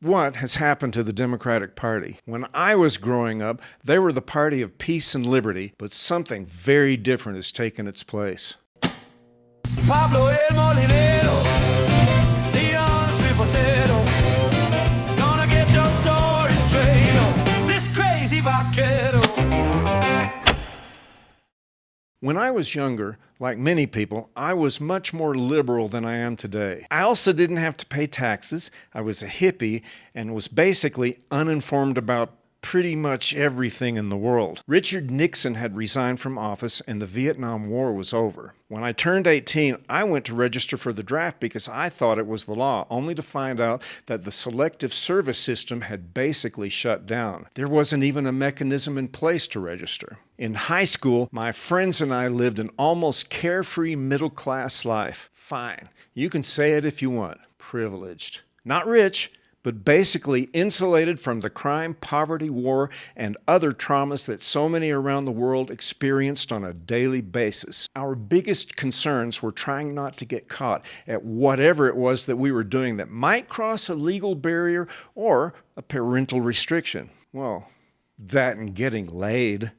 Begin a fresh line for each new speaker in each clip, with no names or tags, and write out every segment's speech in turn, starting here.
What has happened to the Democratic Party? When I was growing up, they were the party of peace and liberty, but something very different has taken its place.
Pablo el Molinero, the honest reportero, gonna get your story straight on this crazy vaquero.
When I was younger, like many people, I was much more liberal than I am today. I also didn't have to pay taxes, I was a hippie, and was basically uninformed about pretty much everything in the world. Richard Nixon had resigned from office and the Vietnam War was over. When I turned 18, I went to register for the draft because I thought it was the law, only to find out that the selective service system had basically shut down. There wasn't even a mechanism in place to register. In high school, my friends and I lived an almost carefree middle-class life. Fine, you can say it if you want. Privileged. Not rich, but basically insulated from the crime, poverty, war, and other traumas that so many around the world experienced on a daily basis. Our biggest concerns were trying not to get caught at whatever it was that we were doing that might cross a legal barrier or a parental restriction. Well, that and getting laid.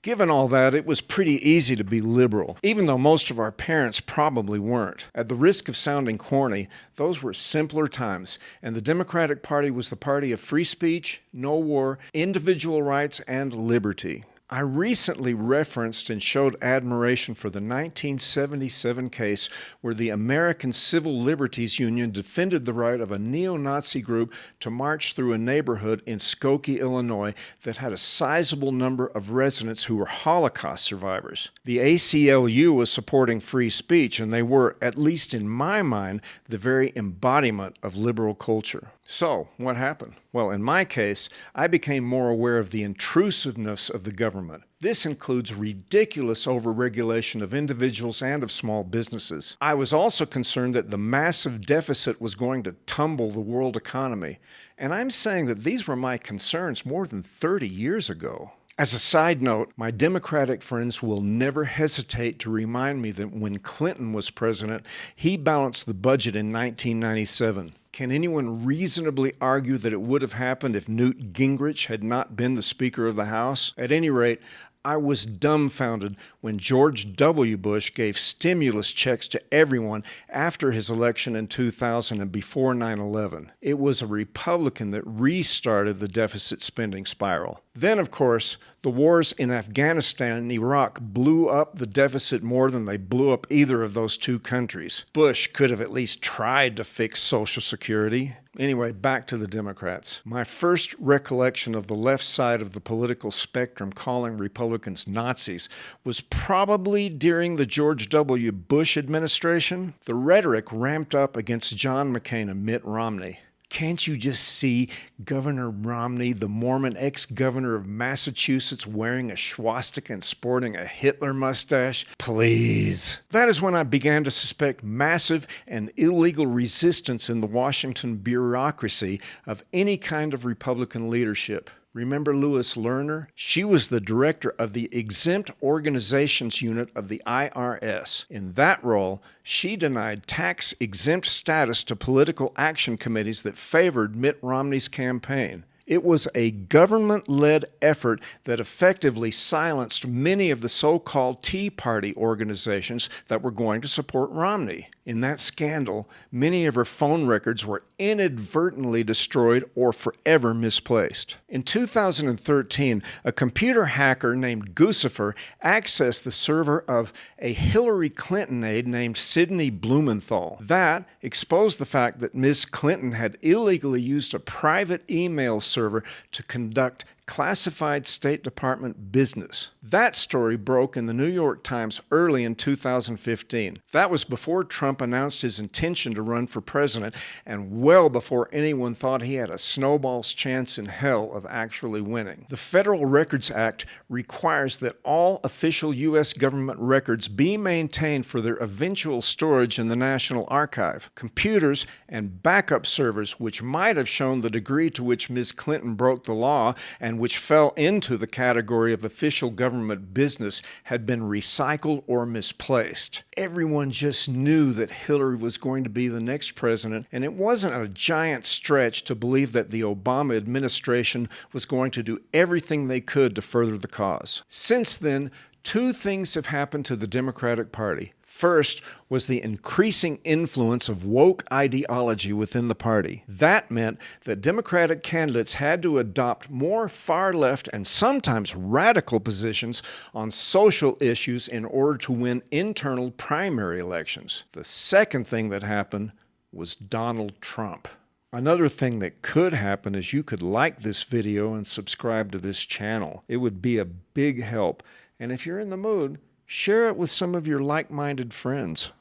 Given all that, it was pretty easy to be liberal, even though most of our parents probably weren't. At the risk of sounding corny, those were simpler times, and the Democratic Party was the party of free speech, no war, individual rights, and liberty. I recently referenced and showed admiration for the 1977 case where the American Civil Liberties Union defended the right of a neo-Nazi group to march through a neighborhood in Skokie, Illinois that had a sizable number of residents who were Holocaust survivors. The ACLU was supporting free speech, and they were, at least in my mind, the very embodiment of liberal culture. So, what happened? Well, in my case, I became more aware of the intrusiveness of the government. This includes ridiculous overregulation of individuals and of small businesses. I was also concerned that the massive deficit was going to tumble the world economy. And I'm saying that these were my concerns more than 30 years ago. As a side note, my Democratic friends will never hesitate to remind me that when Clinton was president, he balanced the budget in 1997. Can anyone reasonably argue that it would have happened if Newt Gingrich had not been the Speaker of the House? At any rate, I was dumbfounded when George W. Bush gave stimulus checks to everyone after his election in 2000 and before 9/11. It was a Republican that restarted the deficit spending spiral. Then, of course, the wars in Afghanistan and Iraq blew up the deficit more than they blew up either of those two countries. Bush could have at least tried to fix Social Security. Anyway, back to the Democrats. My first recollection of the left side of the political spectrum calling Republicans Nazis was probably during the George W. Bush administration. The rhetoric ramped up against John McCain and Mitt Romney. Can't you just see Governor Romney, the Mormon ex-governor of Massachusetts, wearing a swastika and sporting a Hitler mustache? Please. That is when I began to suspect massive and illegal resistance in the Washington bureaucracy of any kind of Republican leadership. Remember Lois Lerner? She was the director of the Exempt Organizations Unit of the IRS. In that role, she denied tax-exempt status to political action committees that favored Mitt Romney's campaign. It was a government-led effort that effectively silenced many of the so-called Tea Party organizations that were going to support Romney. In that scandal, many of her phone records were inadvertently destroyed or forever misplaced. In 2013, a computer hacker named Guccifer accessed the server of a Hillary Clinton aide named Sidney Blumenthal. That exposed the fact that Ms. Clinton had illegally used a private email server to conduct classified State Department business. That story broke in the New York Times early in 2015. That was before Trump announced his intention to run for president and well before anyone thought he had a snowball's chance in hell of actually winning. The Federal Records Act requires that all official U.S. government records be maintained for their eventual storage in the National Archive. Computers and backup servers, which might have shown the degree to which Ms. Clinton broke the law and and which fell into the category of official government business had been recycled or misplaced. Everyone just knew that Hillary was going to be the next president, and it wasn't a giant stretch to believe that the Obama administration was going to do everything they could to further the cause. Since then, two things have happened to the Democratic Party. First was the increasing influence of woke ideology within the party. That meant that Democratic candidates had to adopt more far-left and sometimes radical positions on social issues in order to win internal primary elections. The second thing that happened was Donald Trump. Another thing that could happen is you could like this video and subscribe to this channel. It would be a big help. And if you're in the mood, share it with some of your like-minded friends.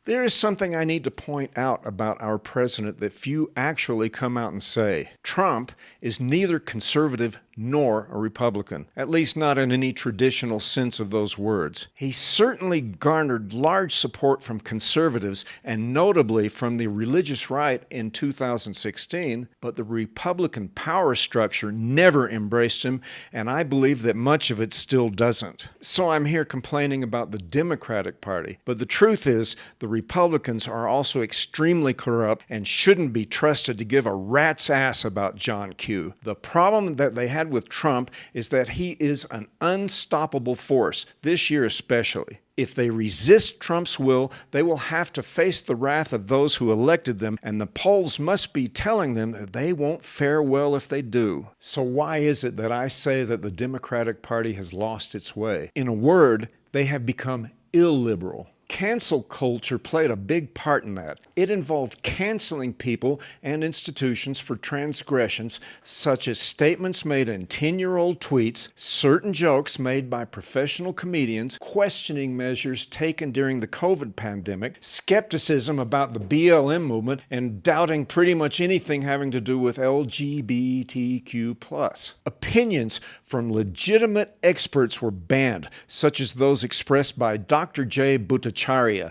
There is something I need to point out about our president that few actually come out and say. Trump is neither conservative nor a Republican, at least not in any traditional sense of those words. He certainly garnered large support from conservatives and notably from the religious right in 2016, but the Republican power structure never embraced him, and I believe that much of it still doesn't. So I'm here complaining about the Democratic Party, but the truth is the Republicans are also extremely corrupt and shouldn't be trusted to give a rat's ass about John Q. The problem that they had with Trump is that he is an unstoppable force, this year especially. If they resist Trump's will, they will have to face the wrath of those who elected them, and the polls must be telling them that they won't fare well if they do. So why is it that I say that the Democratic Party has lost its way? In a word, they have become illiberal. Cancel culture played a big part in that. It involved canceling people and institutions for transgressions such as statements made in 10-year-old tweets, certain jokes made by professional comedians, questioning measures taken during the COVID pandemic, skepticism about the BLM movement, and doubting pretty much anything having to do with LGBTQ+. Opinions from legitimate experts were banned, such as those expressed by Dr. J. Bhattacharya,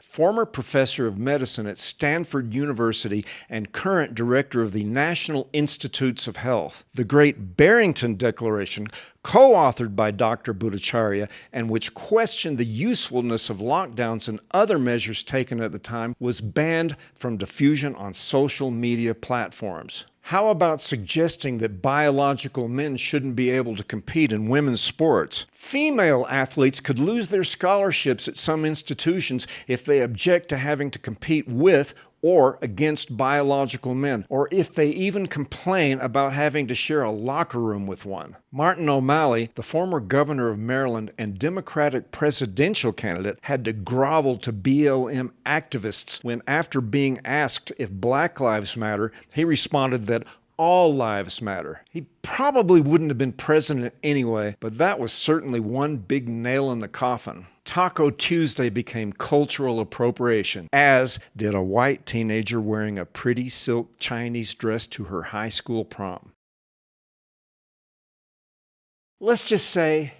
former professor of medicine at Stanford University and current director of the National Institutes of Health. The Great Barrington Declaration, co-authored by Dr. Bhattacharya, and which questioned the usefulness of lockdowns and other measures taken at the time, was banned from diffusion on social media platforms. How about suggesting that biological men shouldn't be able to compete in women's sports? Female athletes could lose their scholarships at some institutions if they object to having to compete with or against biological men, or if they even complain about having to share a locker room with one. Martin O'Malley, the former governor of Maryland and Democratic presidential candidate, had to grovel to BLM activists when, after being asked if Black Lives Matter, he responded that all lives matter. He probably wouldn't have been president anyway, but that was certainly one big nail in the coffin. Taco Tuesday became cultural appropriation, as did a white teenager wearing a pretty silk Chinese dress to her high school prom. Let's just say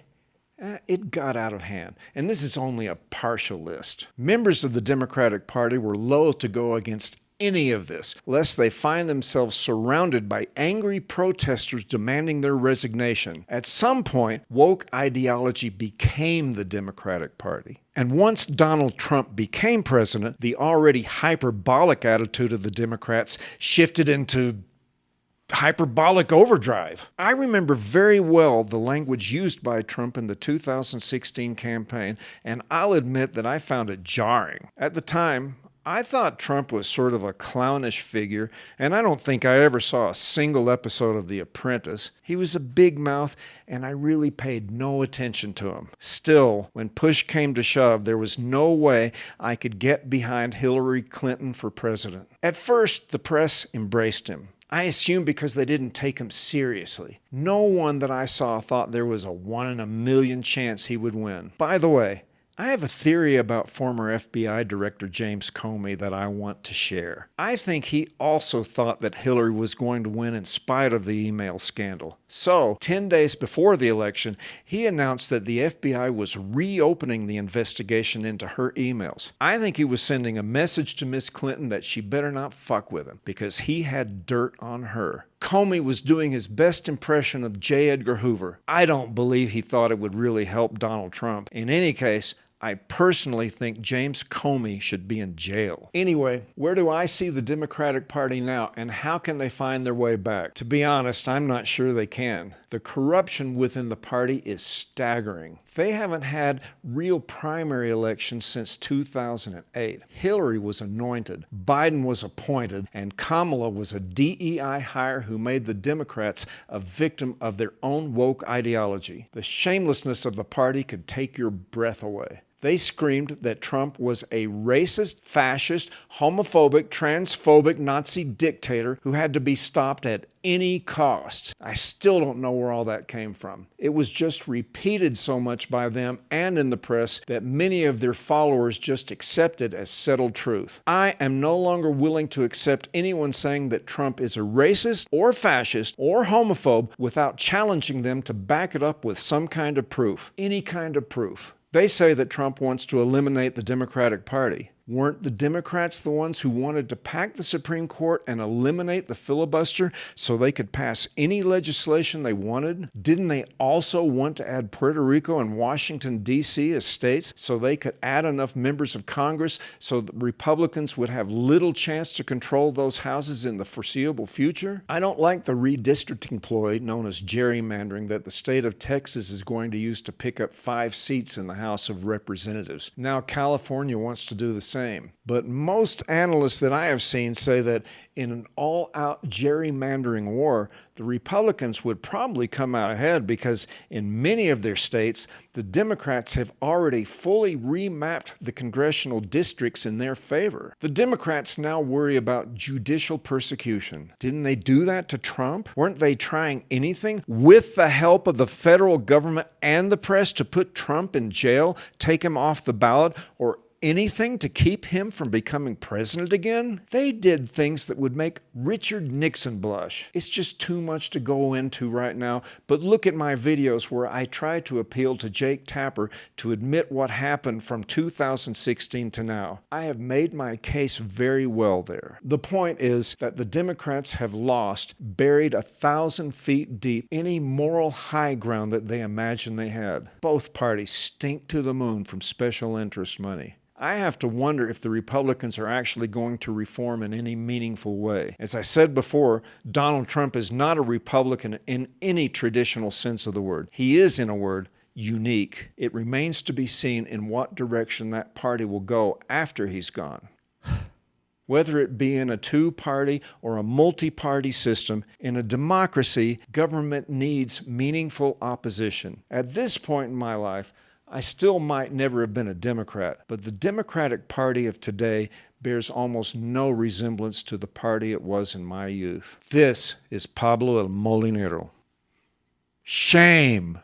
it got out of hand, and this is only a partial list. Members of the Democratic Party were loath to go against any of this, lest they find themselves surrounded by angry protesters demanding their resignation. At some point, woke ideology became the Democratic Party. And once Donald Trump became president, the already hyperbolic attitude of the Democrats shifted into hyperbolic overdrive. I remember very well the language used by Trump in the 2016 campaign, and I'll admit that I found it jarring. At the time, I thought Trump was sort of a clownish figure, and I don't think I ever saw a single episode of The Apprentice. He was a big mouth, and I really paid no attention to him. Still, when push came to shove, there was no way I could get behind Hillary Clinton for president. At first, the press embraced him. I assume because they didn't take him seriously. No one that I saw thought there was a 1 in a million chance he would win. By the way, I have a theory about former FBI Director James Comey that I want to share. I think he also thought that Hillary was going to win in spite of the email scandal. So, 10 days before the election, he announced that the FBI was reopening the investigation into her emails. I think he was sending a message to Miss Clinton that she better not fuck with him because he had dirt on her. Comey was doing his best impression of J. Edgar Hoover. I don't believe he thought it would really help Donald Trump. In any case, I personally think James Comey should be in jail. Anyway, where do I see the Democratic Party now, and how can they find their way back? To be honest, I'm not sure they can. The corruption within the party is staggering. They haven't had real primary elections since 2008. Hillary was anointed, Biden was appointed, and Kamala was a DEI hire who made the Democrats a victim of their own woke ideology. The shamelessness of the party could take your breath away. They screamed that Trump was a racist, fascist, homophobic, transphobic Nazi dictator who had to be stopped at any cost. I still don't know where all that came from. It was just repeated so much by them and in the press that many of their followers just accepted as settled truth. I am no longer willing to accept anyone saying that Trump is a racist or fascist or homophobe without challenging them to back it up with some kind of proof. Any kind of proof. They say that Trump wants to eliminate the Democratic Party. Weren't the Democrats the ones who wanted to pack the Supreme Court and eliminate the filibuster so they could pass any legislation they wanted? Didn't they also want to add Puerto Rico and Washington, D.C. as states so they could add enough members of Congress so that Republicans would have little chance to control those houses in the foreseeable future? I don't like the redistricting ploy known as gerrymandering that the state of Texas is going to use to pick up 5 seats in the House of Representatives. Now California wants to do the same. But most analysts that I have seen say that in an all-out gerrymandering war, the Republicans would probably come out ahead because in many of their states, the Democrats have already fully remapped the congressional districts in their favor. The Democrats now worry about judicial persecution. Didn't they do that to Trump? Weren't they trying anything with the help of the federal government and the press to put Trump in jail, take him off the ballot, or anything to keep him from becoming president again? They did things that would make Richard Nixon blush. It's just too much to go into right now, but look at my videos where I try to appeal to Jake Tapper to admit what happened from 2016 to now. I have made my case very well there. The point is that the Democrats have lost, buried 1,000 feet deep, any moral high ground that they imagined they had. Both parties stink to the moon from special interest money. I have to wonder if the Republicans are actually going to reform in any meaningful way. As I said before, Donald Trump is not a Republican in any traditional sense of the word. He is, in a word, unique. It remains to be seen in what direction that party will go after he's gone. Whether it be in a two-party or a multi-party system, in a democracy, government needs meaningful opposition. At this point in my life, I still might never have been a Democrat, but the Democratic Party of today bears almost no resemblance to the party it was in my youth. This is Pablo El Molinero. Shame!